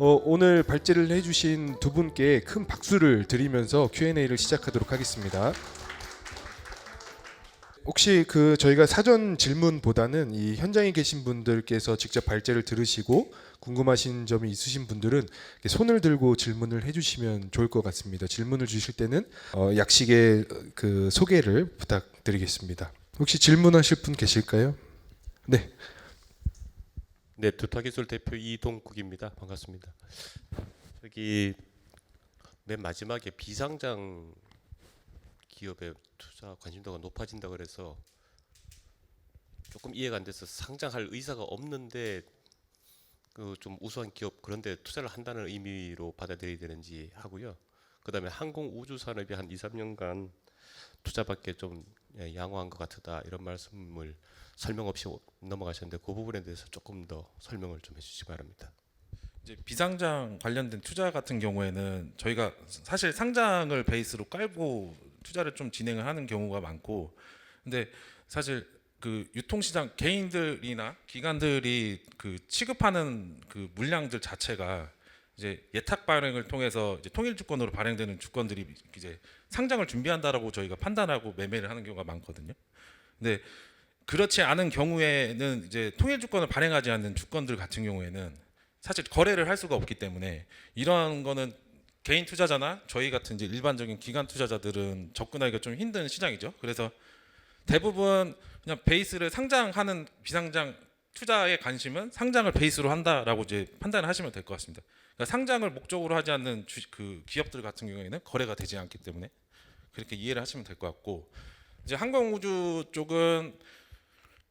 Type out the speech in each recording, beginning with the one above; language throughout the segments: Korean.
오늘 발제를 해주신 두 분께 큰 박수를 드리면서 Q&A를 시작하도록 하겠습니다. 혹시 저희가 사전 질문보다는 이 현장에 계신 분들께서 직접 발제를 들으시고 궁금하신 점이 있으신 분들은 손을 들고 질문을 해주시면 좋을 것 같습니다. 질문을 주실 때는 약식의 그 소개를 부탁드리겠습니다. 혹시 질문하실 분 계실까요? 네. 네, 두타기술 대표 이동국입니다. 반갑습니다. 여기 맨 마지막에 비상장 기업의 투자 관심도가 높아진다 그래서 조금 이해가 안 돼서 상장할 의사가 없는데 그 좀 우수한 기업 그런데 투자를 한다는 의미로 받아들여야 되는지 하고요. 그다음에 항공 우주 산업이 한 2, 3년간 투자받기에 좀 양호한 것 같다 이런 말씀을 설명 없이 넘어가셨는데 그 부분에 대해서 조금 더 설명을 좀 해주시기 바랍니다. 이제 비상장 관련된 투자 같은 경우에는 저희가 사실 상장을 베이스로 깔고 투자를 좀 진행을 하는 경우가 많고, 근데 사실 그 유통시장 개인들이나 기관들이 그 취급하는 그 물량들 자체가 이제 예탁 발행을 통해서 이제 통일 주권으로 발행되는 주권들이 이제 상장을 준비한다라고 저희가 판단하고 매매를 하는 경우가 많거든요. 근데 그렇지 않은 경우에는 이제 통일 주권을 발행하지 않는 주권들 같은 경우에는 사실 거래를 할 수가 없기 때문에 이런 거는 개인 투자자나 저희 같은 이제 일반적인 기관 투자자들은 접근하기가 좀 힘든 시장이죠. 그래서 대부분 그냥 베이스를 상장하는 비상장 투자의 관심은 상장을 베이스로 한다라고 이제 판단을 하시면 될 것 같습니다. 그러니까 상장을 목적으로 하지 않는 그 기업들 같은 경우에는 거래가 되지 않기 때문에 그렇게 이해를 하시면 될 것 같고, 이제 항공우주 쪽은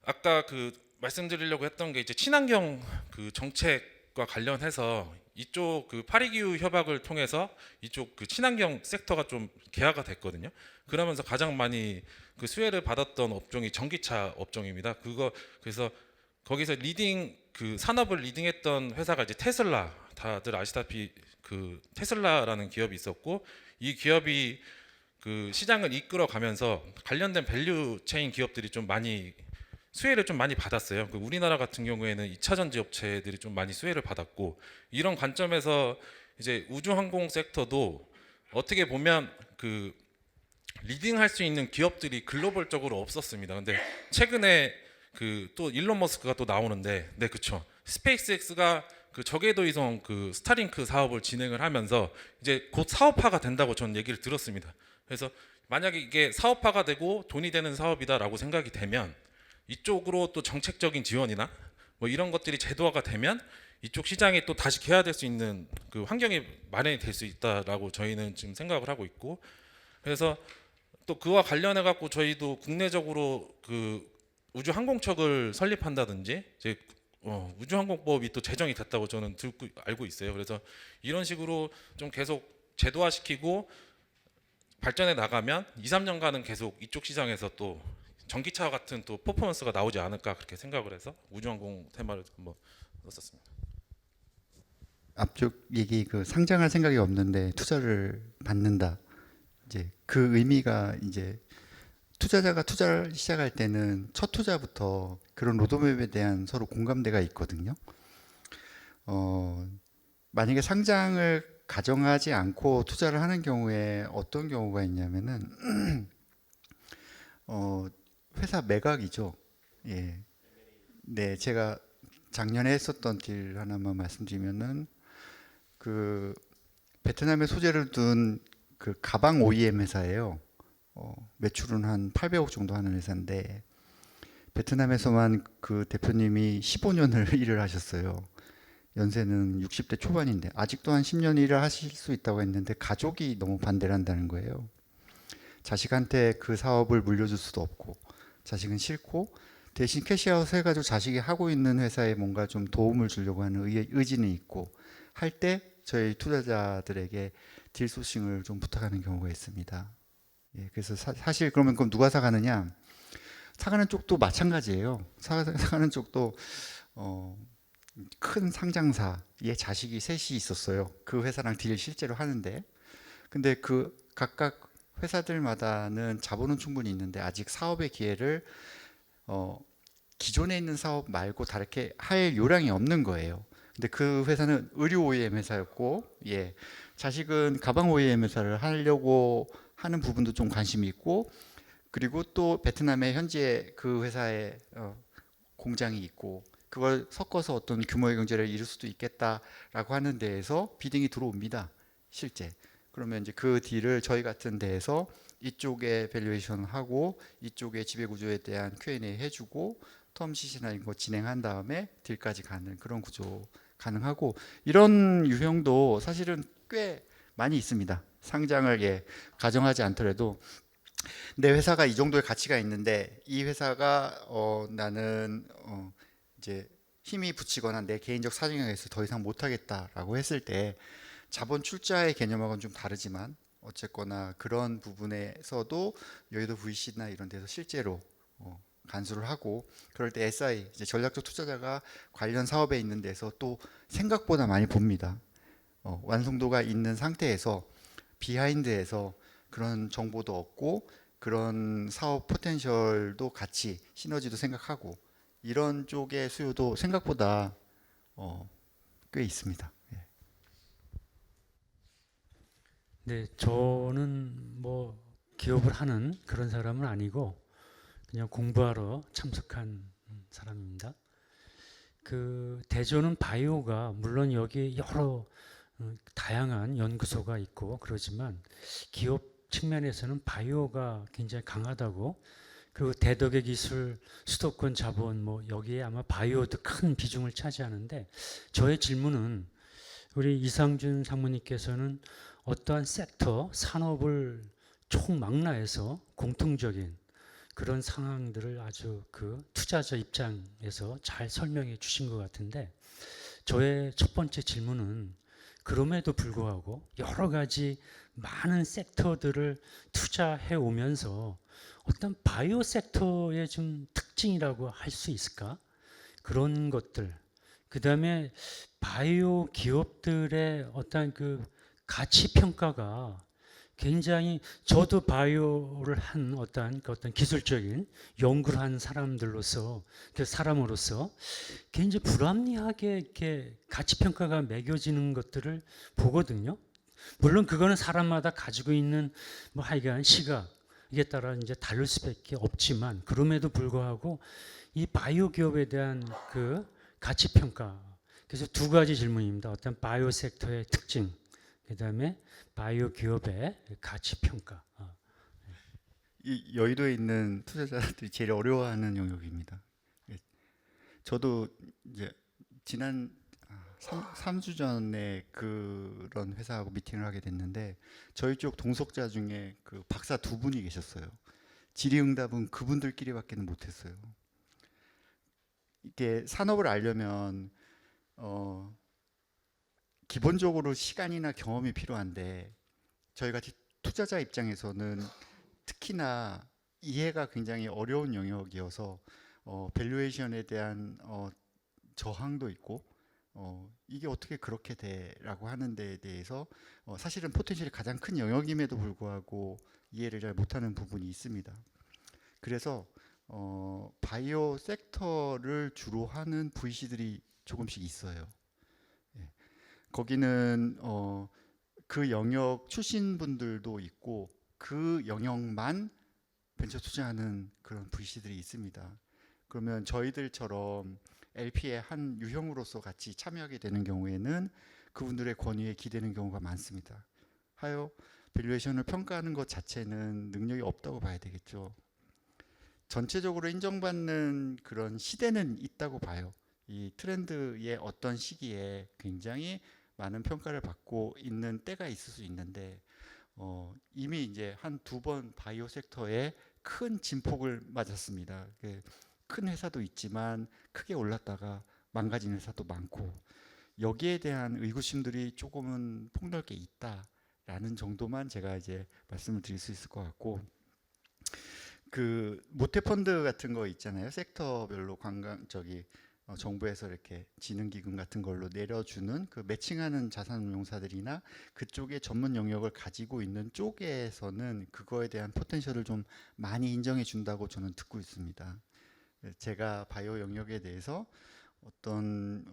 아까 그 말씀드리려고 했던 게 이제 친환경 그 정책과 관련해서 이쪽 그 파리 기후 협약을 통해서 이쪽 그 친환경 섹터가 좀 개화가 됐거든요. 그러면서 가장 많이 그 수혜를 받았던 업종이 전기차 업종입니다. 그래서 거기서 리딩 그 산업을 리딩했던 회사가 이제 테슬라, 다들 아시다시피 그 테슬라라는 기업이 있었고, 이 기업이 그 시장을 이끌어 가면서 관련된 밸류 체인 기업들이 좀 많이 수혜를 좀 많이 받았어요. 그 우리나라 같은 경우에는 2차 전지 업체들이 좀 많이 수혜를 받았고, 이런 관점에서 이제 우주항공 섹터도 어떻게 보면 그 리딩할 수 있는 기업들이 글로벌적으로 없었습니다. 근데 최근에 그 또 일론 머스크가 또 나오는데, 네, 그쵸. 스페이스X가 그 저궤도 위성 그 스타링크 사업을 진행을 하면서 이제 곧 사업화가 된다고 저는 얘기를 들었습니다. 그래서 만약에 이게 사업화가 되고 돈이 되는 사업이다라고 생각이 되면 이쪽으로 또 정책적인 지원이나 뭐 이런 것들이 제도화가 되면 이쪽 시장이 또 다시 개화될 수 있는 그 환경이 마련이 될 수 있다라고 저희는 지금 생각을 하고 있고, 그래서 또 그와 관련해 갖고 저희도 국내적으로 그 우주항공청을 설립한다든지 이제 우주항공법이 또 제정이 됐다고 저는 알고 있어요. 그래서 이런 식으로 좀 계속 제도화시키고 발전해 나가면 2, 3년간은 계속 이쪽 시장에서 또 전기차 같은 또 퍼포먼스가 나오지 않을까 그렇게 생각을 해서 우주항공 테마를 한번 썼습니다. 앞쪽 얘기 그 상장할 생각이 없는데 투자를 받는다. 이제 그 의미가 이제 투자자가 투자를 시작할 때는 첫 투자부터 그런 로드맵에 대한 서로 공감대가 있거든요. 만약에 상장을 가정하지 않고 투자를 하는 경우에 어떤 경우가 있냐면은 회사 매각이죠. 예. 네, 제가 작년에 했었던 딜 하나만 말씀드리면은 그 베트남에 소재를 둔 그 가방 OEM 회사예요. 매출은 한 800억 정도 하는 회사인데 베트남에서만 그 대표님이 15년을 일을 하셨어요. 연세는 60대 초반인데 아직도 한 10년 일을 하실 수 있다고 했는데 가족이 너무 반대를 한다는 거예요. 자식한테 그 사업을 물려줄 수도 없고 자식은 싫고 대신 캐시아웃 해가지고 자식이 하고 있는 회사에 뭔가 좀 도움을 주려고 하는 의지는 있고 할 때 저희 투자자들에게 딜 소싱을 좀 부탁하는 경우가 있습니다. 예, 그래서 사실 그러면 그럼 누가 사가느냐? 사가는 쪽도 마찬가지예요. 사가는 쪽도 큰 상장사의 자식이 셋이 있었어요. 그 회사랑 딜 실제로 하는데, 근데 그 각각 회사들마다는 자본은 충분히 있는데 아직 사업의 기회를 기존에 있는 사업 말고 다르게 할 요량이 없는 거예요. 근데 그 회사는 의류 OEM 회사였고, 예, 자식은 가방 OEM 회사를 하려고 하는 부분도 좀 관심이 있고, 그리고 또 베트남에 현지에 그 회사에 공장이 있고, 그걸 섞어서 어떤 규모의 경제를 이룰 수도 있겠다라고 하는 데에서 비딩이 들어옵니다. 실제. 그러면 이제 그 딜을 저희 같은 데에서 이쪽에 밸류에이션 하고 이쪽에 지배 구조에 대한 Q&A 해주고 텀 시시나 이거 진행한 다음에 딜까지 가는 그런 구조 가능하고, 이런 유형도 사실은 꽤 많이 있습니다. 상장을 가정하지 않더라도 내 회사가 이 정도의 가치가 있는데 이 회사가 나는 이제 힘이 붙이거나 내 개인적 사정에 의해서 더 이상 못하겠다라고 했을 때 자본 출자의 개념하고는 좀 다르지만 어쨌거나 그런 부분에서도 여의도 VC나 이런 데서 실제로 간수를 하고, 그럴 때 SI 이제 전략적 투자자가 관련 사업에 있는 데서 또 생각보다 많이 봅니다. 완성도가 있는 상태에서 비하인드에서 그런 정보도 얻고 그런 사업 포텐셜도 같이 시너지도 생각하고, 이런 쪽의 수요도 생각보다 꽤 있습니다. 예. 네, 저는 뭐 기업을 하는 그런 사람은 아니고 그냥 공부하러 참석한 사람입니다. 그 대전은 바이오가 물론 여기 여러 다양한 연구소가 있고 그러지만 기업 측면에서는 바이오가 굉장히 강하다고, 그리고 대덕의 기술, 수도권 자본 뭐 여기에 아마 바이오도 큰 비중을 차지하는데, 저의 질문은 우리 이상준 상무님께서는 어떠한 섹터, 산업을 총망라해서 공통적인 그런 상황들을 아주 그 투자자 입장에서 잘 설명해 주신 것 같은데, 저의 첫 번째 질문은 그럼에도 불구하고 여러 가지 많은 섹터들을 투자해 오면서 어떤 바이오 섹터의 좀 특징이라고 할 수 있을까? 그런 것들. 그 다음에 바이오 기업들의 어떤 그 가치 평가가 굉장히, 저도 바이오를 한 어떤 기술적인 연구를 한 사람으로서 굉장히 불합리하게 이렇게 가치 평가가 매겨지는 것들을 보거든요. 물론 그거는 사람마다 가지고 있는 뭐 하여간 시각에 따라 이제 다를 수밖에 없지만, 그럼에도 불구하고 이 바이오 기업에 대한 그 가치 평가. 그래서 두 가지 질문입니다. 어떤 바이오 섹터의 특징, 그다음에 바이오 기업의 가치 평가. 이 여의도에 있는 투자자들이 제일 어려워하는 영역입니다. 예. 저도 이제 지난 3주 전에 그런 회사하고 미팅을 하게 됐는데, 저희 쪽 동석자 중에 그 박사 두 분이 계셨어요. 질의응답은 그분들끼리밖에는 못했어요. 이게 산업을 알려면 기본적으로 시간이나 경험이 필요한데, 저희 같이 투자자 입장에서는 특히나 이해가 굉장히 어려운 영역이어서 밸류에이션에 대한 저항도 있고, 이게 어떻게 그렇게 돼라고 하는 데에 대해서 사실은 포텐셜이 가장 큰 영역임에도 불구하고 이해를 잘 못하는 부분이 있습니다. 그래서 바이오 섹터를 주로 하는 VC들이 조금씩 있어요. 예. 거기는 그 영역 출신 분들도 있고 그 영역만 벤처 투자하는 그런 VC들이 있습니다. 그러면 저희들처럼 LP의 한 유형으로서 같이 참여하게 되는 경우에는 그분들의 권위에 기대는 경우가 많습니다. 하여 밸류에이션을 평가하는 것 자체는 능력이 없다고 봐야 되겠죠. 전체적으로 인정받는 그런 시대는 있다고 봐요. 이 트렌드의 어떤 시기에 굉장히 많은 평가를 받고 있는 때가 있을 수 있는데, 이미 이제 한 두 번 바이오 섹터에 큰 진폭을 맞았습니다. 큰 회사도 있지만 크게 올랐다가 망가진 회사도 많고, 여기에 대한 의구심들이 조금은 폭넓게 있다라는 정도만 제가 이제 말씀을 드릴 수 있을 것 같고, 그 모태 펀드 같은 거 있잖아요. 섹터별로 정부에서 이렇게 지능기금 같은 걸로 내려주는 그 매칭하는 자산운용사들이나 그쪽의 전문 영역을 가지고 있는 쪽에서는 그거에 대한 포텐셜을 좀 많이 인정해 준다고 저는 듣고 있습니다. 제가 바이오 영역에 대해서 어떤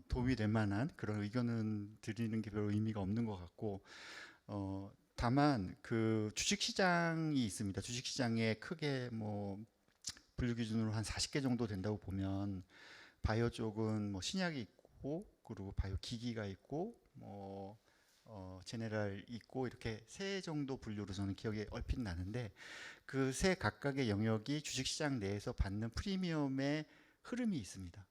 도움이 될 만한 그런 의견은 드리는 게 별 의미가 없는 것 같고, 다만 그 주식시장이 있습니다. 주식시장에 크게 뭐 분류 기준으로 한 40개 정도 된다고 보면, 바이오 쪽은 뭐 신약이 있고, 그리고 바이오 기기가 있고, 뭐 제네랄 있고, 이렇게 세 정도 분류로 저는 기억이 얼핏 나는데, 그 세 각각의 영역이 주식시장 내에서 받는 프리미엄의 흐름이 있습니다.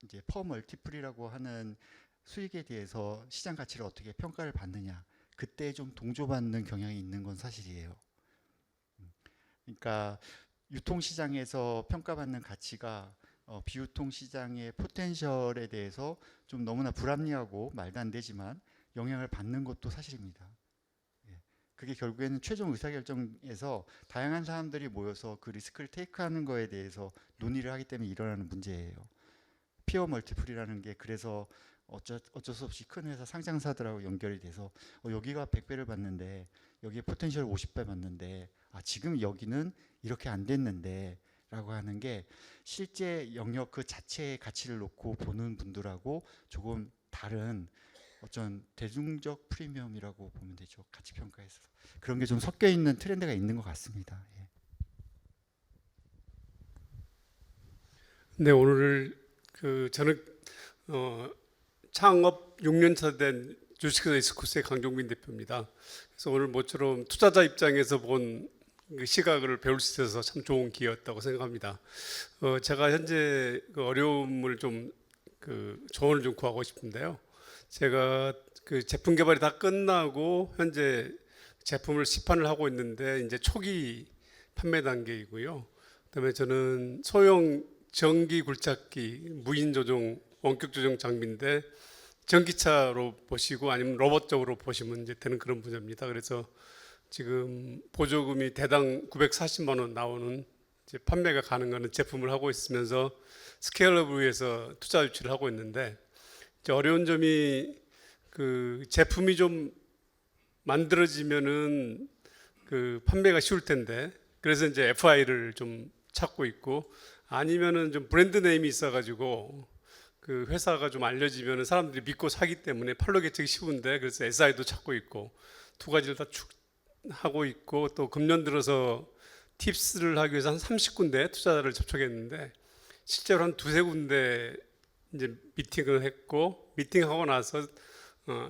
이제 퍼 멀티플이라고 하는 수익에 대해서 시장 가치를 어떻게 평가를 받느냐, 그때 좀 동조받는 경향이 있는 건 사실이에요. 그러니까 유통시장에서 평가받는 가치가 비유통시장의 포텐셜에 대해서 좀 너무나 불합리하고 말도 안 되지만 영향을 받는 것도 사실입니다. 예. 그게 결국에는 최종 의사결정에서 다양한 사람들이 모여서 그 리스크를 테이크하는 거에 대해서 논의를 하기 때문에 일어나는 문제예요. 피어 멀티플이라는 게 그래서 어쩔 수 없이 큰 회사 상장사들하고 연결이 돼서 여기가 100배를 받는데 여기에 포텐셜 50배 받는데 지금 여기는 이렇게 안 됐는데 라고 하는 게 실제 영역 그 자체의 가치를 놓고 보는 분들하고 조금 다른 어떤 대중적 프리미엄이라고 보면 되죠. 가치 평가에서 그런 게 좀 섞여 있는 트렌드가 있는 것 같습니다. 예. 네, 오늘 저는 창업 6년차 된 주식회사 이스코스의 강종민 대표입니다. 그래서 오늘 모처럼 투자자 입장에서 본 그 시각을 배울 수 있어서 참 좋은 기회였다고 생각합니다. 제가 현재 그 어려움을 좀 조언을 좀 구하고 싶은데요. 제가 그 제품 개발이 다 끝나고 현재 제품을 시판을 하고 있는데 이제 초기 판매 단계이고요. 그다음에 저는 소형 전기 굴착기 무인 조종 원격 조종 장비인데 전기차로 보시고 아니면 로봇적으로 보시면 이제 되는 그런 분야입니다. 그래서 지금 보조금이 대당 940만 원 나오는 이제 판매가 가능한 제품을 하고 있으면서 스케일업을 위해서 투자 유치를 하고 있는데 이제 어려운 점이 그 제품이 좀 만들어지면은 그 판매가 쉬울 텐데 그래서 이제 FI를 좀 찾고 있고 아니면은 좀 브랜드 네임이 있어가지고 그 회사가 좀 알려지면은 사람들이 믿고 사기 때문에 판로 개척이 쉬운데 그래서 SI도 찾고 있고 두 가지를 다 하고 있고 또 금년 들어서 팁스를 하기 위해서 한 30군데 투자자를 접촉했는데 실제로 한 두세 군데 이제 미팅을 했고 미팅하고 나서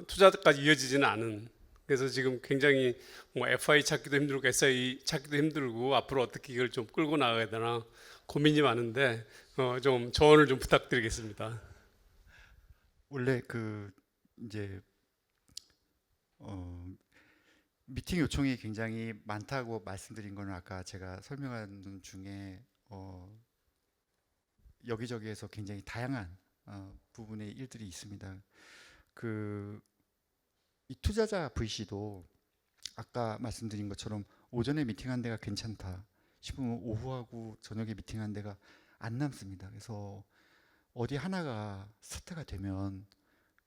투자까지 이어지지는 않은 그래서 지금 굉장히 뭐 FI 찾기도 힘들고 SI 찾기도 힘들고 앞으로 어떻게 이걸 좀 끌고 나가야 되나 고민이 많은데 좀 조언을 좀 부탁드리겠습니다. 원래 이제 미팅 요청이 굉장히 많다고 말씀드린 거는 아까 제가 설명한 중에 여기저기에서 굉장히 다양한 부분의 일들이 있습니다. 이 투자자 VC도 아까 말씀드린 것처럼 오전에 미팅한 데가 괜찮다 싶으면 오후하고 저녁에 미팅한 데가 안 남습니다. 그래서 어디 하나가 스타트가 되면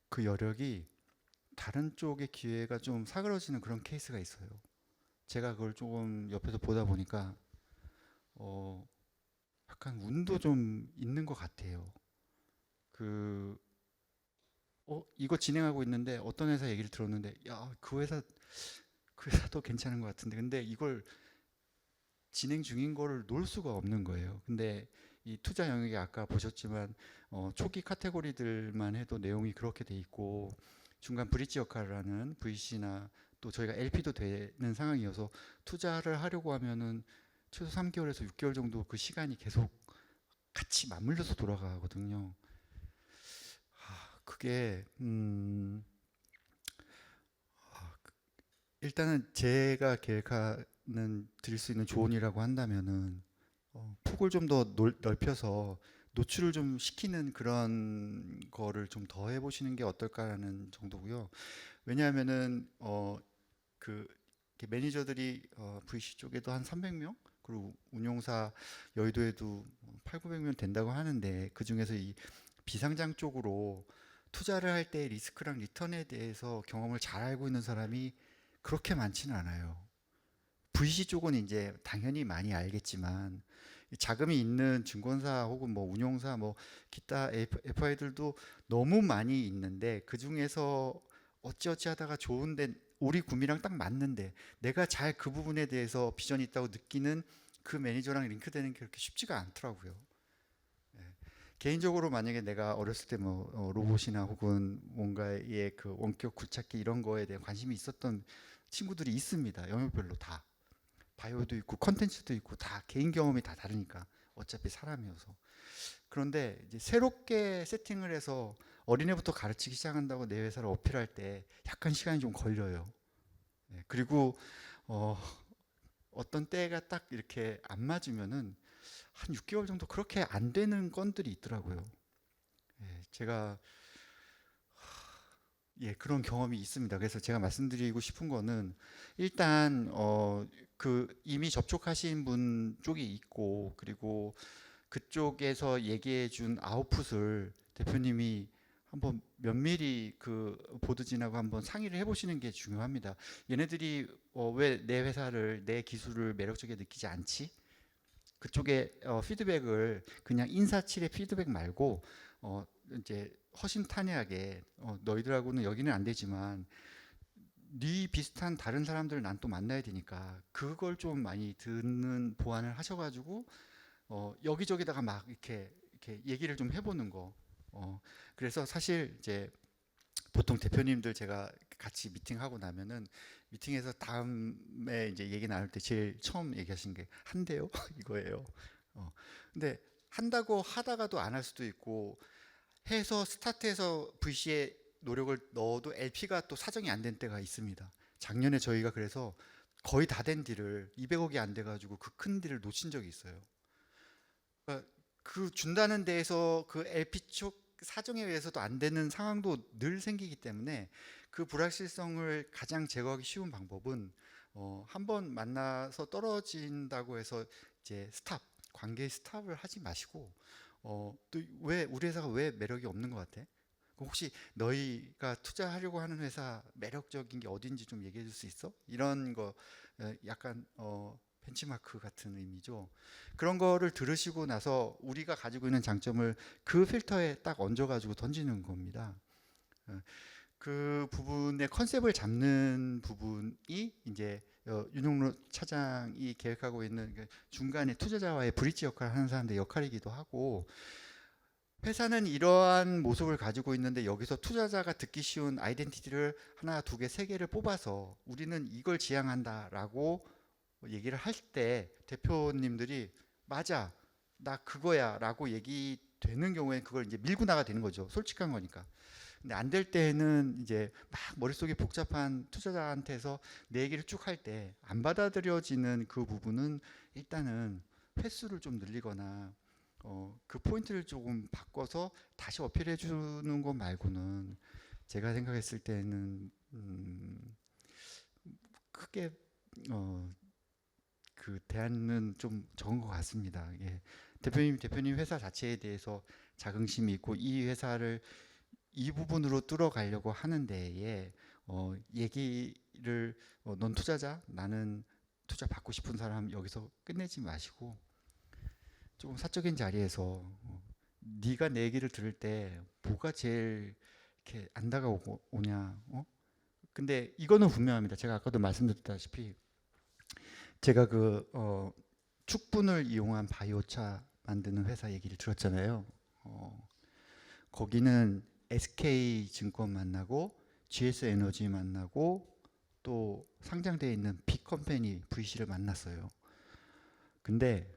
그 여력이 다른 쪽의 기회가 좀 사그러지는 그런 케이스가 있어요. 제가 그걸 조금 옆에서 보다 보니까 약간 운도 좀 있는 것 같아요. 이거 진행하고 있는데 어떤 회사 얘기를 들었는데 야, 그 회사도 괜찮은 것 같은데 근데 이걸 진행 중인 거를 놓을 수가 없는 거예요. 근데 이 투자 영역이 아까 보셨지만 초기 카테고리들만 해도 내용이 그렇게 돼 있고 중간 브릿지 역할을 하는 VC나 또 저희가 LP도 되는 상황이어서 투자를 하려고 하면은 최소 3개월에서 6개월 정도 그 시간이 계속 같이 맞물려서 돌아가거든요. 그게 일단은 제가 계획하는 드릴 수 있는 조언이라고 한다면은 폭을 좀 더 넓혀서 노출을 좀 시키는 그런 거를 좀 더 해보시는 게 어떨까라는 정도고요. 왜냐하면은 이렇게 매니저들이 VC 쪽에도 한 300명 그리고 운용사 여의도에도 800~900명 된다고 하는데 그 중에서 이 비상장 쪽으로 투자를 할 때 리스크랑 리턴에 대해서 경험을 잘 알고 있는 사람이 그렇게 많지는 않아요. VC 쪽은 이제 당연히 많이 알겠지만 자금이 있는 증권사 혹은 뭐 운용사 뭐 기타 FI들도 너무 많이 있는데 그 중에서 어찌어찌 하다가 좋은데 우리 구미랑 딱 맞는데 내가 잘 그 부분에 대해서 비전이 있다고 느끼는 그 매니저랑 링크되는 게 그렇게 쉽지가 않더라고요. 예. 개인적으로 만약에 내가 어렸을 때 뭐 로봇이나 혹은 뭔가의 그 원격 굴착기 이런 거에 대한 관심이 있었던 친구들이 있습니다. 영역별로 다. 바이오도 있고 컨텐츠도 있고 다 개인 경험이 다 다르니까 어차피 사람이어서. 그런데 이제 새롭게 세팅을 해서 어린애부터 가르치기 시작한다고 내 회사를 어필할 때 약간 시간이 좀 걸려요. 네, 그리고 어떤 때가 딱 이렇게 안 맞으면은 한 6개월 정도 그렇게 안 되는 건들이 있더라고요. 예, 제가 그런 경험이 있습니다. 그래서 제가 말씀드리고 싶은 거는 일단 그 이미 접촉하신 분 쪽이 있고 그리고 그쪽에서 얘기해 준 아웃풋을 대표님이 한번 면밀히 그 보드진하고 한번 상의를 해보시는 게 중요합니다. 얘네들이 왜 내 회사를 내 기술을 매력적이게 느끼지 않지? 그쪽에 피드백을 그냥 인사치레 피드백 말고 이제 허심탄회하게 너희들하고는 여기는 안 되지만 네 비슷한 다른 사람들을 난 또 만나야 되니까 그걸 좀 많이 듣는 보완을 하셔가지고 여기저기다가 막 이렇게 얘기를 좀 해보는 거. 그래서 사실 이제 보통 대표님들 제가 같이 미팅하고 나면은 미팅에서 다음에 이제 얘기 나눌 때 제일 처음 얘기하신 게 한대요 이거예요. 근데 한다고 하다가도 안 할 수도 있고 해서 스타트해서 VC에 노력을 넣어도 LP가 또 사정이 안 된 때가 있습니다. 작년에 저희가 그래서 거의 다 된 딜을 200억이 안 돼가지고 그 큰 딜을 놓친 적이 있어요. 그러니까 그 준다는 데에서 그 LP 쪽 사정에 의해서도 안 되는 상황도 늘 생기기 때문에 그 불확실성을 가장 제거하기 쉬운 방법은 한번 만나서 떨어진다고 해서 이제 관계 스탑을 하지 마시고 또 왜 우리 회사가 왜 매력이 없는 것 같아? 혹시 너희가 투자하려고 하는 회사 매력적인 게 어딘지 좀 얘기해 줄 수 있어? 이런 거 약간 벤치마크 같은 의미죠. 그런 거를 들으시고 나서 우리가 가지고 있는 장점을 그 필터에 딱 얹어가지고 던지는 겁니다. 그 부분의 컨셉을 잡는 부분이 이제 윤용로 차장이 계획하고 있는 중간에 투자자와의 브릿지 역할을 하는 사람들의 역할이기도 하고 회사는 이러한 모습을 가지고 있는데 여기서 투자자가 듣기 쉬운 아이덴티티를 하나, 두 개, 세 개를 뽑아서 우리는 이걸 지향한다라고 얘기를 할 때 대표님들이 맞아 나 그거야 라고 얘기되는 경우에 그걸 이제 밀고 나가 되는 거죠. 솔직한 거니까. 근데 안 될 때는 이제 막 머릿속이 복잡한 투자자한테서 내 얘기를 쭉 할 때 안 받아들여지는 그 부분은 일단은 횟수를 좀 늘리거나 그 포인트를 조금 바꿔서 다시 어필해 주는 것 말고는 제가 생각했을 때는 크게 그 대안은 좀 적은 것 같습니다. 예. 대표님 회사 자체에 대해서 자긍심이 있고 이 회사를 이 부분으로 뚫어가려고 하는데에 얘기를 넌 투자자, 나는 투자 받고 싶은 사람 여기서 끝내지 마시고 조금 사적인 자리에서 네가 내 얘기를 들을 때 뭐가 제일 이렇게 안 다가오냐? 근데 이거는 분명합니다. 제가 아까도 말씀드렸다시피 제가 그 축분을 이용한 바이오차 만드는 회사 얘기를 들었잖아요. 거기는 SK증권 만나고 GS에너지 만나고 또 상장되어 있는 빅컴퍼니 VC를 만났어요. 근데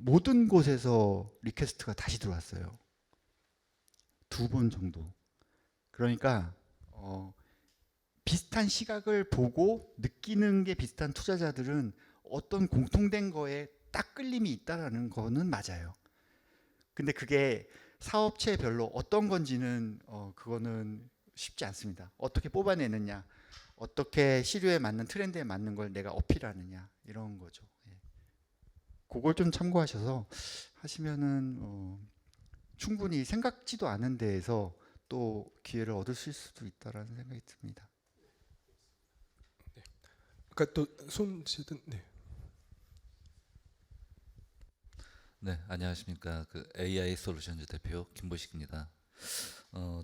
모든 곳에서 리퀘스트가 다시 들어왔어요. 2번 정도. 그러니까 비슷한 시각을 보고 느끼는 게 비슷한 투자자들은 어떤 공통된 거에 딱 끌림이 있다라는 거는 맞아요. 근데 그게 사업체별로 어떤 건지는 그거는 쉽지 않습니다. 어떻게 뽑아내느냐, 어떻게 시류에 맞는 트렌드에 맞는 걸 내가 어필하느냐 이런 거죠. 예. 그걸 좀 참고하셔서 하시면은 충분히 생각지도 않은 데에서 또 기회를 얻으실 수도 있다라는 생각이 듭니다. 아까 또 손 드시던 네. 네, 안녕하십니까. 그 AI 솔루션즈 대표 김보식입니다.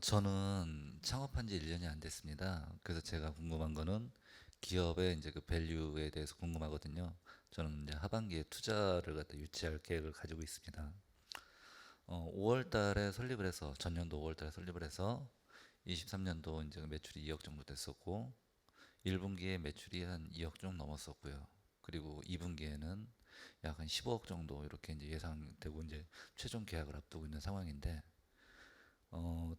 저는 창업한 지 1년이 안 됐습니다. 그래서 제가 궁금한 거는 기업의 이제 그 밸류에 대해서 궁금하거든요. 저는 이제 하반기에 투자를 갖다 유치할 계획을 가지고 있습니다. 5월 달에 설립을 해서 전년도 5월 달에 설립을 해서 23년도 이제 매출이 2억 정도 됐었고 1분기에 매출이 한 2억 좀 넘었었고요. 그리고 2분기에는 약 한 15억 정도 이렇게 이제 예상되고 이제 최종 계약을 앞두고 있는 상황인데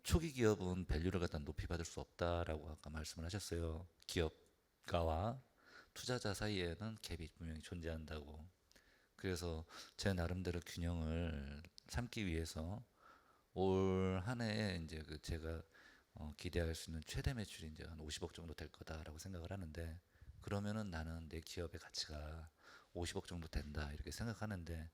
초기 기업은 밸류를 갖다 높이 받을 수 없다라고 아까 말씀을 하셨어요. 기업가와 투자자 사이에는 갭이 분명히 존재한다고. 그래서 제 나름대로 균형을 삼기 위해서 올 한 해에 이제 그 제가 기대할 수 있는 최대 매출이 이제 한 50억 정도 될 거다라고 생각을 하는데 그러면은 나는 내 기업의 가치가 50억 정도 된다 이렇게 생각하는데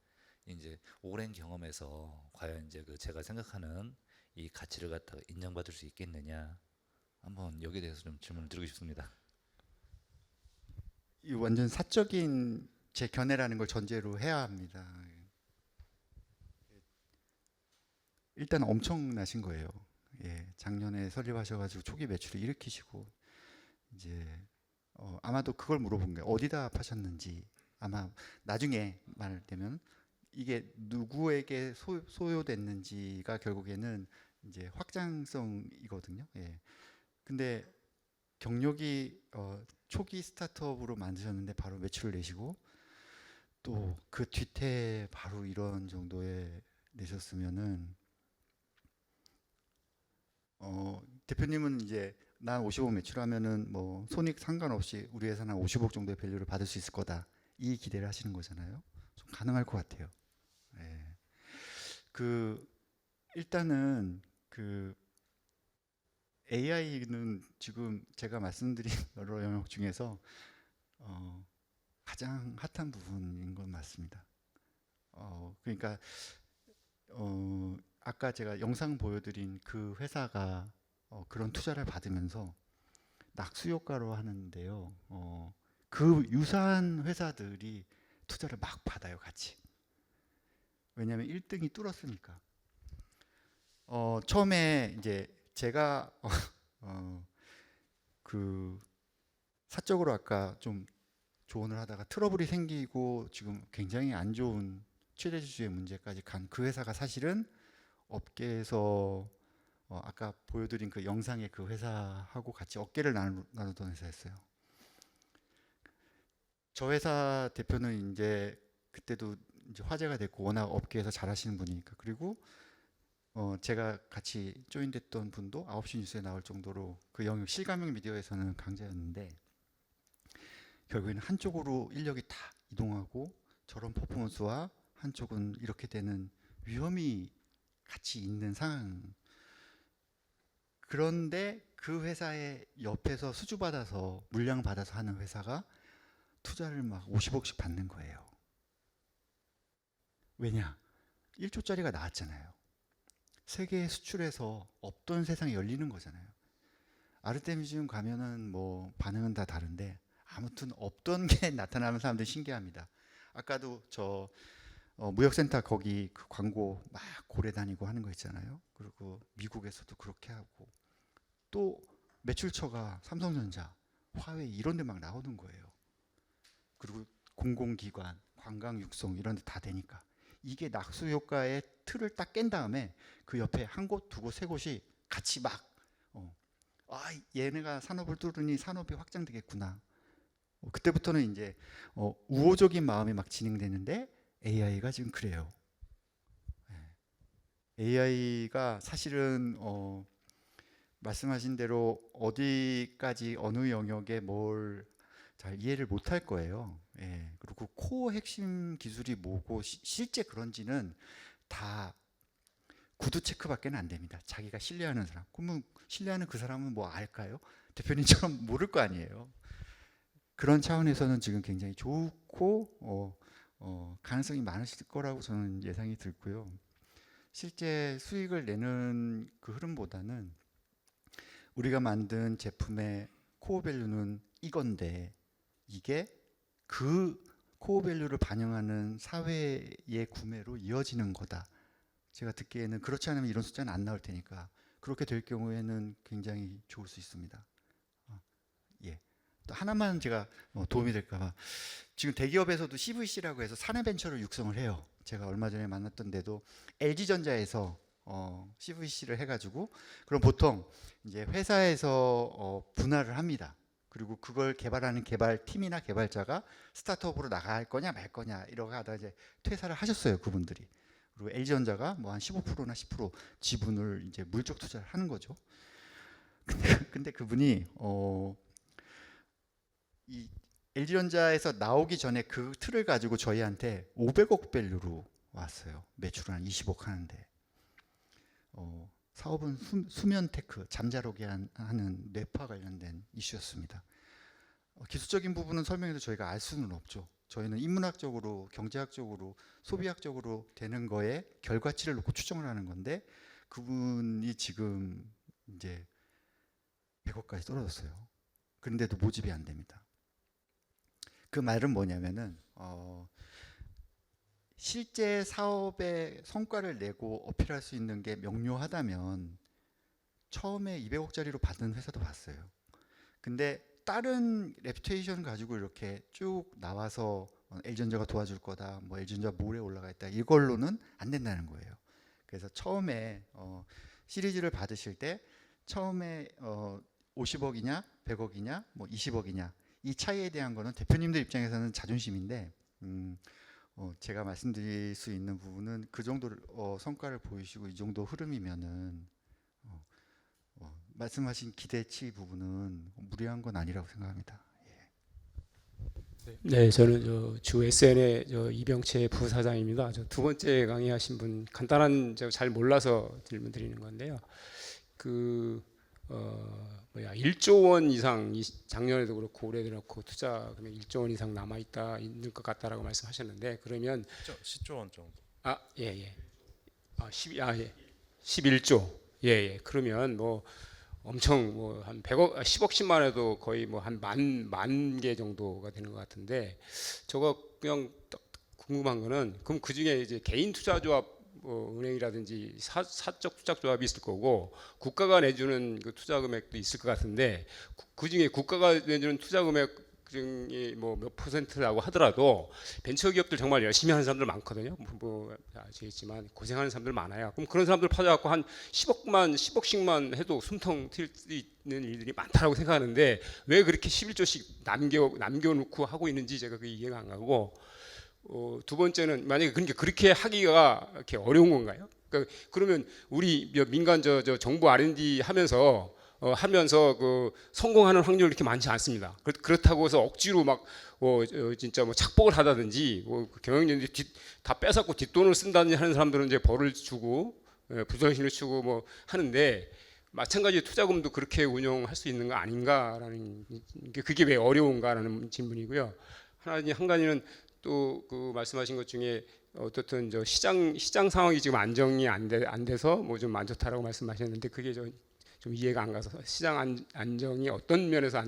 이제 오랜 경험에서 과연 이제 그 제가 생각하는 이 가치를 갖다가 인정받을 수 있겠느냐 한번 여기에 대해서 좀 질문을 드리고 싶습니다. 이 완전 사적인 제 견해라는 걸 전제로 해야 합니다. 일단 엄청나신 거예요. 예, 작년에 설립하셔가지고 초기 매출을 일으키시고 이제 아마도 그걸 물어본 거예요. 어디다 파셨는지. 아마 나중에 말되면 이게 누구에게 소요됐는지가 결국에는 이제 확장성이거든요. 예. 근데 경력이 초기 스타트업으로 만드셨는데 바로 매출을 내시고 또 그 뒤태 바로 이런 정도에 내셨으면은 대표님은 이제 난 50억 매출하면은 뭐 손익 상관없이 우리 회사는 50억 정도의 밸류를 받을 수 있을 거다 이 기대를 하시는 거잖아요. 좀 가능할 것 같아요. 예. 그 일단은 그 AI는 지금 제가 말씀드린 여러 영역 중에서 가장 핫한 부분인 건 맞습니다. 그러니까 아까 제가 영상 보여드린 그 회사가 그런 투자를 받으면서 낙수 효과로 하는데요. 그 유사한 회사들이 투자를 막 받아요, 같이. 왜냐하면 1등이 뚫었으니까. 처음에 이제 제가 그 사적으로 아까 좀 조언을 하다가 트러블이 생기고 지금 굉장히 안 좋은 최대 주주의 문제까지 간 그 회사가 사실은 업계에서 아까 보여드린 그 영상의 그 회사하고 같이 어깨를 나누던 회사였어요. 저 회사 대표는 이제 그때도 이제 화제가 됐고 워낙 업계에서 잘하시는 분이니까 그리고 제가 같이 조인됐던 분도 9시 뉴스에 나올 정도로 그 영역 실감형 미디어에서는 강자였는데 결국에는 한쪽으로 인력이 다 이동하고 저런 퍼포먼스와 한쪽은 이렇게 되는 위험이 같이 있는 상황. 그런데 그 회사의 옆에서 수주받아서 물량 받아서 하는 회사가 투자를 막 50억씩 받는 거예요. 왜냐? 1조짜리가 나왔잖아요. 세계에 수출해서 없던 세상이 열리는 거잖아요. 아르테미듐 가면은 뭐 반응은 다 다른데 아무튼 없던 게 나타나면 사람들이 신기합니다. 아까도 저 무역센터 거기 그 광고 막 고래 다니고 하는 거 있잖아요. 그리고 미국에서도 그렇게 하고 또 매출처가 삼성전자, 화웨이 이런 데 막 나오는 거예요. 그리고 공공기관, 관광 육성 이런 데 다 되니까 이게 낙수 효과의 틀을 딱 깬 다음에 그 옆에 한 곳, 두 곳, 세 곳이 같이 막 얘네가 산업을 뚫으니 산업이 확장되겠구나. 그때부터는 이제 우호적인 마음이 막 진행되는데 AI가 지금 그래요. AI가 사실은 말씀하신 대로 어디까지 어느 영역에 뭘 잘 이해를 못할 거예요. 예. 그리고 코어 핵심 기술이 뭐고 실제 그런지는 다 구두 체크밖에 안 됩니다. 자기가 신뢰하는 사람. 그러면 신뢰하는 그 사람은 뭐 알까요? 대표님처럼 모를 거 아니에요. 그런 차원에서는 지금 굉장히 좋고 가능성이 많으실 거라고 저는 예상이 들고요. 실제 수익을 내는 그 흐름보다는 우리가 만든 제품의 코어 밸류는 이건데 이게 그 코어 밸류를 반영하는 사회의 구매로 이어지는 거다. 제가 듣기에는 그렇지 않으면 이런 숫자는 안 나올 테니까 그렇게 될 경우에는 굉장히 좋을 수 있습니다. 예. 또 하나만 제가 도움이 될까봐 지금 대기업에서도 CVC라고 해서 사내벤처를 육성을 해요. 제가 얼마 전에 만났던 데도 LG전자에서 CVC를 해가지고 그럼 보통 이제 회사에서 분할을 합니다. 그리고 그걸 개발하는 개발팀이나 개발자가 스타트업으로 나갈 거냐 말 거냐 이러고 하다가 이제 퇴사를 하셨어요, 그분들이. 그리고 LG전자가 뭐 한 15%나 10% 지분을 이제 물적 투자를 하는 거죠. 근데 그분이 이 LG전자에서 나오기 전에 그 틀을 가지고 저희한테 500억 밸류로 왔어요. 매출을 한 20억 하는데 사업은 수면 테크, 잠자로게 하는 뇌파 관련된 이슈였습니다. 기술적인 부분은 설명해도 저희가 알 수는 없죠. 저희는 인문학적으로, 경제학적으로, 소비학적으로 되는 거에 결과치를 놓고 추정을 하는 건데 그분이 지금 이제 100억까지 떨어졌어요. 그런데도 모집이 안 됩니다. 그 말은 뭐냐면은 실제 사업의 성과를 내고 어필할 수 있는 게 명료하다면 처음에 200억짜리로 받은 회사도 봤어요. 근데 다른 레퓨테이션 가지고 이렇게 쭉 나와서 LG전자가 도와줄 거다, 뭐 LG전자 몰에 올라가 있다 이걸로는 안 된다는 거예요. 그래서 처음에 시리즈를 받으실 때 처음에 50억이냐, 100억이냐, 뭐 20억이냐 이 차이에 대한 거는 대표님들 입장에서는 자존심인데 제가 말씀드릴 수 있는 부분은 그 정도 성과를 보이시고 이 정도 흐름이면은 말씀하신 기대치 부분은 무리한 건 아니라고 생각합니다. 네, 저는 주 SN의 이병채 부사장입니다. 두 번째 강의하신 분 간단한 잘 몰라서 질문 드리는 건데요. 1조 원 이상 작년에도 그렇고 올해도 그렇고 투자 금액 1조 원 이상 남아 있는 것 같다라고 말씀하셨는데 그러면 10조 원 정도. 11조. 예. 그러면 뭐 엄청 뭐 한 100억, 10억씩만 해도 거의 뭐 한 만 개 정도가 되는 것 같은데 저거 그냥 궁금한 거는 그럼 그 중에 이제 개인 투자조합 은행이라든지 사적 투자조합이 있을 거고 국가가 내주는 그 투자 금액도 있을 것 같은데 그 중에 국가가 내주는 투자 금액 중에 뭐 몇 퍼센트라고 하더라도 벤처기업들 정말 열심히 하는 사람들 많거든요. 뭐 아시겠지만 고생하는 사람들 많아요. 그럼 그런 사람들 찾아갖고 한 10억씩만 해도 숨통 트일 수 있는 일들이 많다라고 생각하는데 왜 그렇게 11조씩 남겨놓고 하고 있는지 제가 그 이해가 안 가고 두 번째는 만약에 그렇게 하기가 이렇게 어려운 건가요? 그러면 우리 민간 정부 R&D 하면서 그 성공하는 확률이 이렇게 많지 않습니다. 그렇다고 해서 억지로 막 진짜 뭐 착복을 하다든지 경영진들이 다 뺏었고 뒷돈을 쓴다든지 하는 사람들은 이제 벌을 주고 부정신을 추고 뭐 하는데 마찬가지 투자금도 그렇게 운영할 수 있는 거 아닌가라는 그게 왜 어려운가라는 질문이고요. 한 가지는 또 그 말씀하신 것 중에 어떻든 시장 상황이 지금 안정이 안 돼서 뭐 좀 안 좋다라고 말씀하셨는데 그게 좀 이해가 안 가서 시장 안정이 어떤 면에서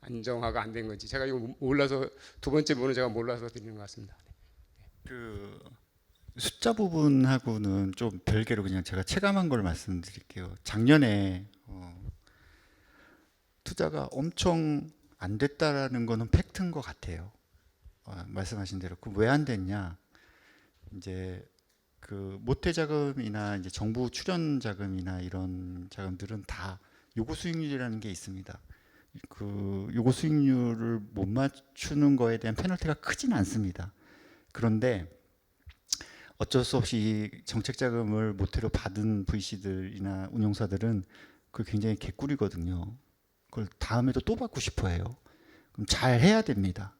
안정화가 안 된 건지 제가 이거 몰라서 두 번째 부분은 제가 몰라서 드리는 것 같습니다. 그 숫자 부분하고는 좀 별개로 그냥 제가 체감한 걸 말씀드릴게요. 작년에 투자가 엄청 안 됐다라는 거는 팩트인 것 같아요. 말씀하신 대로 그 왜 안 됐냐? 이제 그 모태 자금이나 이제 정부 출연 자금이나 이런 자금들은 다 요구 수익률이라는 게 있습니다. 그 요구 수익률을 못 맞추는 거에 대한 페널티가 크진 않습니다. 그런데 어쩔 수 없이 정책 자금을 모태로 받은 VC들이나 운용사들은 그 굉장히 개꿀이거든요. 그걸 다음에도 또 받고 싶어해요. 그럼 잘 해야 됩니다.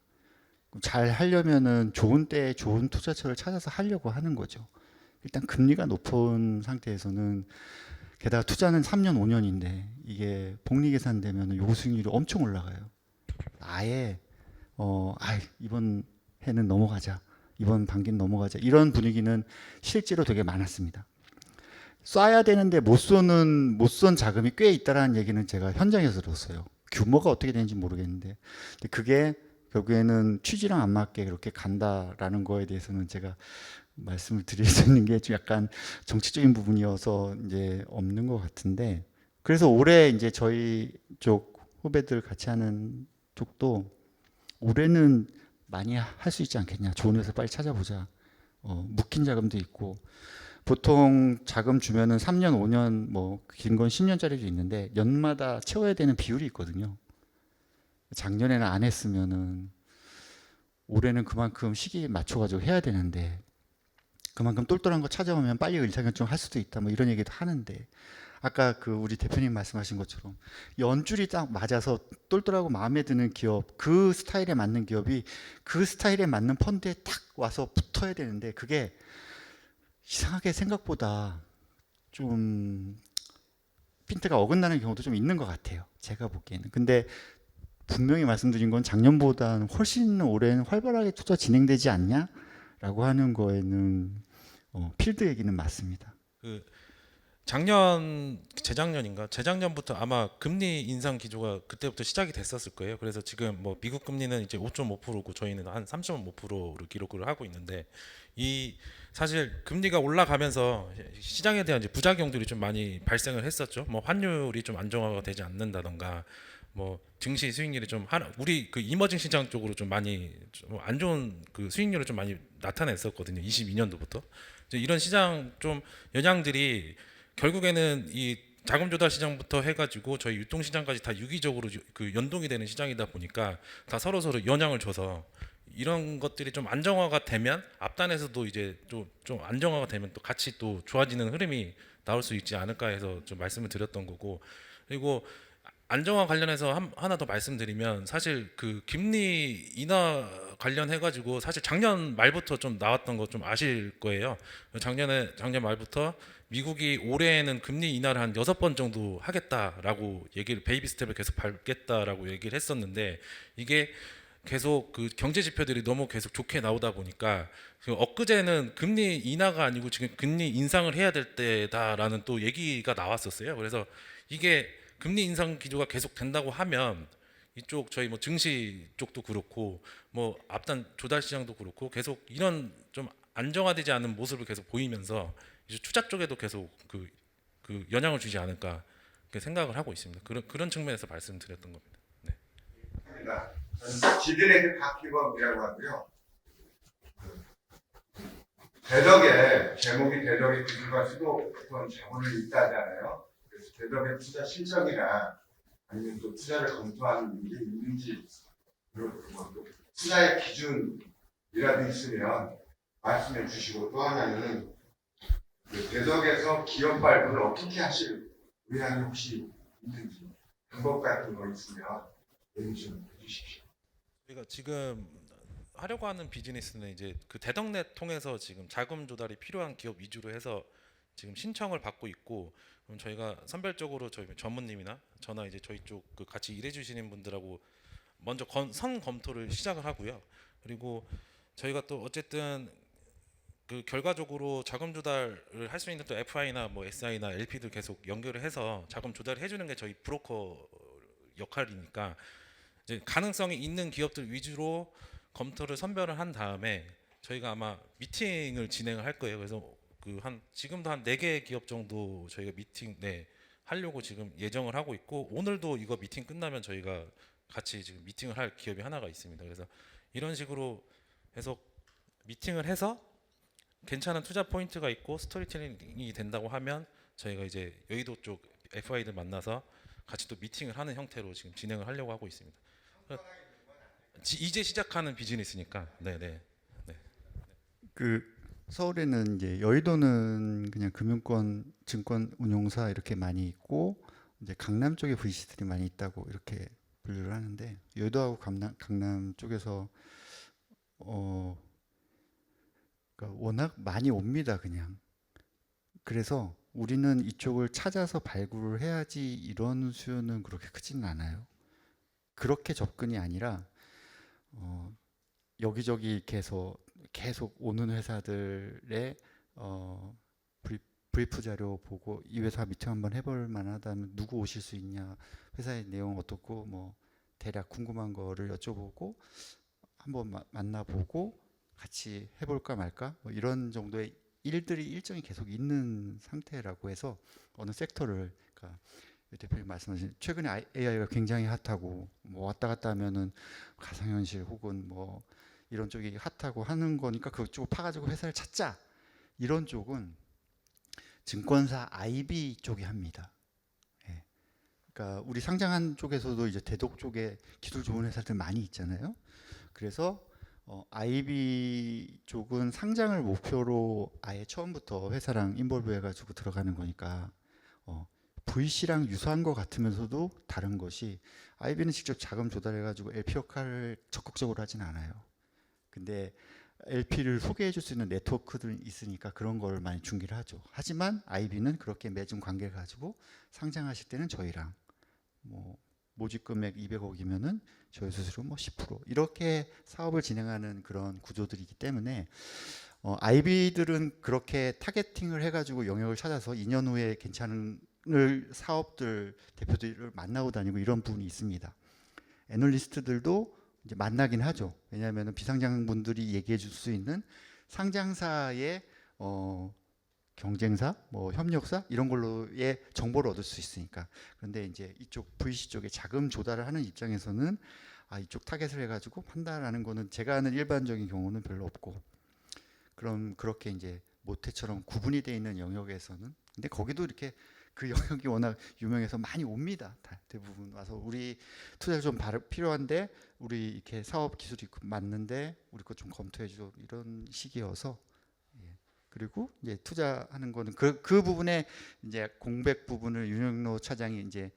잘 하려면은 좋은 때에 좋은 투자처를 찾아서 하려고 하는 거죠. 일단 금리가 높은 상태에서는 게다가 투자는 3년 5년인데 이게 복리 계산되면 요구 수익률이 엄청 올라가요. 아예 이번 해는 넘어가자, 이번 반기는 넘어가자 이런 분위기는 실제로 되게 많았습니다. 쏴야 되는데 못 쏜 자금이 꽤 있다라는 얘기는 제가 현장에서 들었어요. 규모가 어떻게 되는지 모르겠는데 근데 그게 결국에는 취지랑 안 맞게 그렇게 간다라는 거에 대해서는 제가 말씀을 드릴 수 있는 게 좀 약간 정치적인 부분이어서 이제 없는 것 같은데, 그래서 올해 이제 저희 쪽 후배들 같이 하는 쪽도 올해는 많이 할 수 있지 않겠냐, 좋은 회사 빨리 찾아보자, 묶인 자금도 있고, 보통 자금 주면은 3년, 5년, 뭐 긴 건 10년짜리도 있는데 연마다 채워야 되는 비율이 있거든요. 작년에는 안 했으면은 올해는 그만큼 시기에 맞춰가지고 해야 되는데, 그만큼 똘똘한 거 찾아오면 빨리 의사결정 할 수도 있다, 뭐 이런 얘기도 하는데, 아까 그 우리 대표님 말씀하신 것처럼 연줄이 딱 맞아서 똘똘하고 마음에 드는 기업, 그 스타일에 맞는 기업이 그 스타일에 맞는 펀드에 딱 와서 붙어야 되는데, 그게 이상하게 생각보다 좀 핀트가 어긋나는 경우도 좀 있는 것 같아요, 제가 보기에는. 근데 분명히 말씀드린 건 작년보다는 훨씬 올해는 활발하게 투자 진행되지 않냐라고 하는 거에는 필드 얘기는 맞습니다. 그 재작년부터 아마 금리 인상 기조가 그때부터 시작이 됐었을 거예요. 그래서 지금 뭐 미국 금리는 이제 5.5%고 저희는 한 3.5%를 기록을 하고 있는데, 이 사실 금리가 올라가면서 시장에 대한 이제 부작용들이 좀 많이 발생을 했었죠. 뭐 환율이 좀 안정화가 되지 않는다던가, 뭐 증시 수익률이 좀 우리 그 이머징 시장 쪽으로 좀 많이 좀 안 좋은 그 수익률을 좀 많이 나타냈었거든요. 22년도부터. 이런 시장 좀 영향들이 결국에는 이 자금 조달 시장부터 해가지고 저희 유통 시장까지 다 유기적으로 그 연동이 되는 시장이다 보니까 다 서로 영향을 줘서, 이런 것들이 좀 안정화가 되면 앞단에서도 이제 좀 안정화가 되면 또 같이 또 좋아지는 흐름이 나올 수 있지 않을까 해서 좀 말씀을 드렸던 거고. 그리고 안정화 관련해서 하나 더 말씀드리면, 사실 그 금리 인하 관련해 가지고 사실 작년 말부터 좀 나왔던 거 좀 아실 거예요. 작년 말부터 미국이 올해에는 금리 인하를 한 6번 정도 하겠다라고 얘기를, 베이비 스텝을 계속 밟겠다라고 얘기를 했었는데, 이게 계속 그 경제 지표들이 너무 계속 좋게 나오다 보니까 그 엊그제는 금리 인하가 아니고 지금 금리 인상을 해야 될 때다라는 또 얘기가 나왔었어요. 그래서 이게 금리 인상 기조가 계속 된다고 하면 이쪽 저희 뭐 증시 쪽도 그렇고 뭐 앞단 조달 시장도 그렇고 계속 이런 좀 안정화되지 않은 모습을 계속 보이면서 이제 투자 쪽에도 계속 그 영향을 주지 않을까 그렇게 생각을 하고 있습니다. 그런 측면에서 말씀드렸던 겁니다. 네. 저는 지드래그 다키범이라고 하고요. 대덕에 제목이 대덕의 기술과 수도 어떤 자본을 있다잖아요. 그래서 대덕의 투자 실적이나 아니면 또 투자를 검토하는 게 있는지, 그리고 투자의 기준이라도 있으면 말씀해 주시고, 또 하나는 그 대덕에서 기업 발굴을 어떻게 하실 의향이 혹시 있는지 방법 같은 거 있으면 얘기 좀 해주십시오. 저희가 지금 하려고 하는 비즈니스는 이제 그 대덕넷 통해서 지금 자금 조달이 필요한 기업 위주로 해서 지금 신청을 받고 있고, 그럼 저희가 선별적으로 저희 전무님이나 저나 이제 저희 쪽 그 같이 일해 주시는 분들하고 먼저 선 검토를 시작을 하고요. 그리고 저희가 또 어쨌든 그 결과적으로 자금 조달을 할 수 있는 또 FI나 뭐 SI나 LP도 계속 연결을 해서 자금 조달을 해주는 게 저희 브로커 역할이니까, 이제 가능성이 있는 기업들 위주로 검토를 선별을 한 다음에 저희가 아마 미팅을 진행을 할 거예요. 그래서 그 지금도 한 4개 기업 정도 저희가 미팅 하려고 지금 예정을 하고 있고, 오늘도 이거 미팅 끝나면 저희가 같이 지금 미팅을 할 기업이 하나가 있습니다. 그래서 이런 식으로 해서 미팅을 해서 괜찮은 투자 포인트가 있고 스토리텔링이 된다고 하면 저희가 이제 여의도 쪽 FI들 만나서 같이 또 미팅을 하는 형태로 지금 진행을 하려고 하고 있습니다. 이제 시작하는 비즈니스니까. 네네. 그 서울에는 이제 여의도는 그냥 금융권, 증권 운용사 이렇게 많이 있고, 이제 강남 쪽에 VC들이 많이 있다고 이렇게 분류를 하는데, 여의도하고 강남 쪽에서 그러니까 워낙 많이 옵니다, 그냥. 그래서 우리는 이쪽을 찾아서 발굴을 해야지 이런 수요는 그렇게 크지는 않아요. 그렇게 접근이 아니라 여기저기 계속 오는 회사들의 브리프 자료 보고, 이 회사 미팅 한번 해볼 만하다면 누구 오실 수 있냐, 회사의 내용 어떻고, 뭐 대략 궁금한 거를 여쭤보고 한번 만나보고 같이 해볼까 말까 뭐 이런 정도의 일정이 계속 있는 상태라고 해서 어느 섹터를 그러니까 대표님 말씀하신 최근에 AI가 굉장히 핫하고 뭐 왔다 갔다 하면은 가상현실 혹은 뭐 이런 쪽이 핫하고 하는 거니까 그쪽을 파가지고 회사를 찾자 이런 쪽은 증권사 IB 쪽이 합니다. 예. 그러니까 우리 상장한 쪽에서도 이제 대독 쪽에 기술 좋은 회사들 많이 있잖아요. 그래서 IB 쪽은 상장을 목표로 아예 처음부터 회사랑 인볼브 해가지고 들어가는 거니까 VC랑 유사한 것 같으면서도 다른 것이 IB는 직접 자금 조달해가지고 LP 역할을 적극적으로 하진 않아요. 근데 LP를 소개해 줄 수 있는 네트워크들이 있으니까 그런 걸 많이 중개를 하죠. 하지만 IB는 그렇게 맺은 관계를 가지고 상장하실 때는 저희랑 뭐 모집 금액 200억이면은 저희 수수료 뭐 10% 이렇게 사업을 진행하는 그런 구조들이기 때문에 IB들은 그렇게 타겟팅을 해가지고 영역을 찾아서 2년 후에 괜찮은 사업들 대표들을 만나고 다니고 이런 부분이 있습니다. 애널리스트들도 이제 만나긴 하죠. 왜냐하면 비상장분들이 얘기해 줄 수 있는 상장사의 경쟁사, 뭐 협력사 이런 걸로의 정보를 얻을 수 있으니까. 그런데 이제 이쪽 VC 쪽에 자금 조달을 하는 입장에서는 이쪽 타겟을 해가지고 판단하는 거는 제가 아는 일반적인 경우는 별로 없고, 그럼 그렇게 이제 모태처럼 구분이 돼 있는 영역에서는, 근데 거기도 이렇게 그 영역이 워낙 유명해서 많이 옵니다. 대부분 와서 우리 투자가 좀 필요한데 우리 이렇게 사업 기술이 맞는데 우리 거 좀 검토해줘 이런 식이어서. 그리고 이제 투자하는 거는 그 부분에 이제 공백 부분을 윤영로 차장이 이제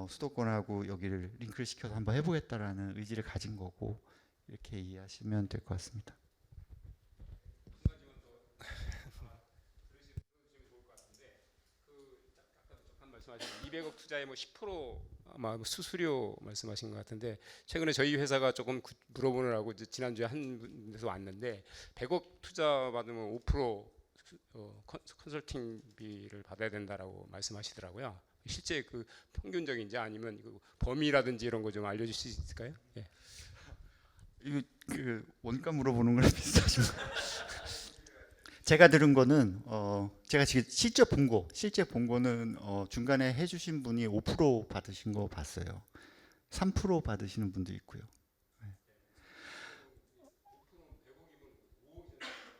수도권하고 여기를 링크를 시켜서 한번 해보겠다라는 의지를 가진 거고, 이렇게 이해하시면 될 것 같습니다. 말씀하신 200억 투자에 뭐 10% 아마 수수료 말씀하신 것 같은데, 최근에 저희 회사가 조금 물어보느라고 이제 지난주에 한 분에서 왔는데 100억 투자 받으면 5% 컨설팅비를 받아야 된다라고 말씀하시더라고요. 실제 그 평균적인지 아니면 그 범위라든지 이런 거 좀 알려줄 수 있을까요? 예. 이거 그 원가 물어보는 거랑 비슷하신 거. 제가 들은 거는 제가 지금 실제 본 거는 중간에 해주신 분이 5% 받으신 거 봤어요. 3% 받으시는 분도 있고요.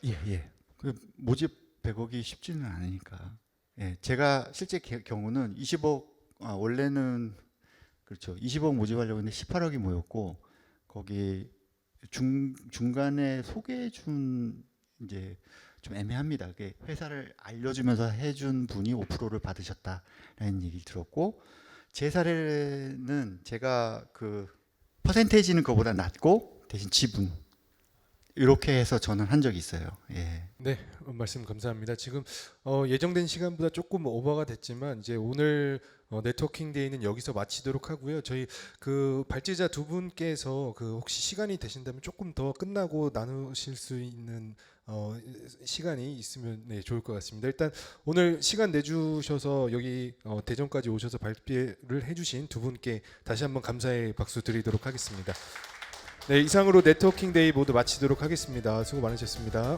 예. 그 모집 100억이 쉽지는 않으니까. 예, 제가 실제 경우는 20억 원래는 그렇죠. 20억 모집하려고 했는데 18억이 모였고, 거기 중간에 소개해 준 이제 좀 애매합니다. 그게 회사를 알려주면서 해준 분이 5%를 받으셨다라는 얘기를 들었고, 제 사례는 제가 그 퍼센테이지는 그거보다 낮고 대신 지분 이렇게 해서 저는 한 적이 있어요. 예. 네, 말씀 감사합니다. 지금 예정된 시간보다 조금 오버가 됐지만 이제 오늘 네트워킹 데이는 여기서 마치도록 하고요. 저희 그 발제자 두 분께서 그 혹시 시간이 되신다면 조금 더 끝나고 나누실 수 있는 시간이 있으면 네, 좋을 것 같습니다. 일단 오늘 시간 내주셔서 여기 대전까지 오셔서 발표를 해주신 두 분께 다시 한번 감사의 박수 드리도록 하겠습니다. 네, 이상으로 네트워킹 데이 모두 마치도록 하겠습니다. 수고 많으셨습니다.